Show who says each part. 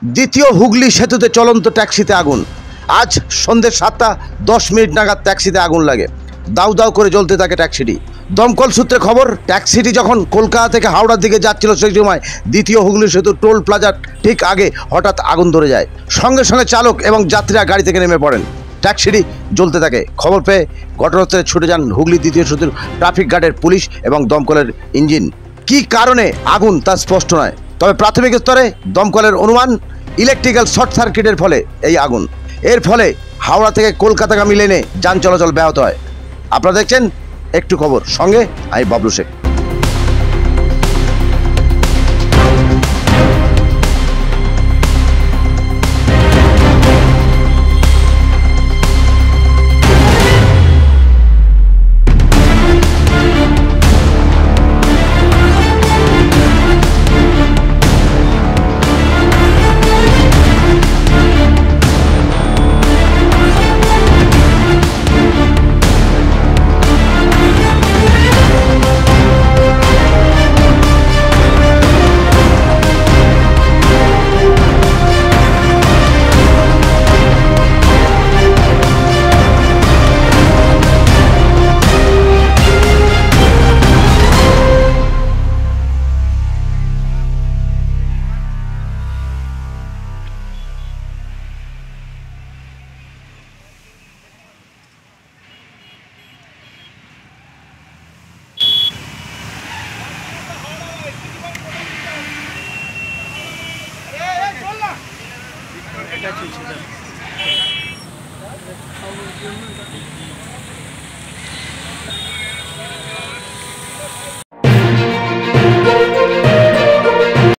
Speaker 1: দ্বিতীয় হুগলি সেতুতে চলন্ত ট্যাক্সিতে আগুন। আজ সন্ধ্যে 7:10 নাগাদ ট্যাক্সিতে আগুন লাগে। দাউ দাউ করে জ্বলতে থাকে ট্যাক্সিটি। দমকল সূত্রে খবর, ট্যাক্সিটি যখন কলকাতা থেকে হাওড়ার দিকে যাচ্ছিল সেই সময় দ্বিতীয় হুগলি সেতু টোল প্লাজার ঠিক আগে হঠাৎ আগুন ধরে যায়। সঙ্গে সঙ্গে চালক এবং যাত্রীরা গাড়ি থেকে নেমে পড়েন। ট্যাক্সিটি জ্বলতে থাকে। খবর পেয়ে ঘটনাস্থলে ছুটে যান হুগলি দ্বিতীয় সেতুর ট্রাফিক গার্ডের পুলিশ এবং দমকলের ইঞ্জিন। কী কারণে আগুন তা স্পষ্ট নয়, তবে প্রাথমিক স্তরে দমকলের অনুমান ইলেকট্রিক্যাল শর্ট সার্কিটের ফলে এই আগুন। এর ফলে হাওড়া থেকে কলকাতাগামী লেনে যান চলাচল ব্যাহত হয়। আপনারা দেখছেন একটু খবর, সঙ্গে আমি বাবলু শেখ।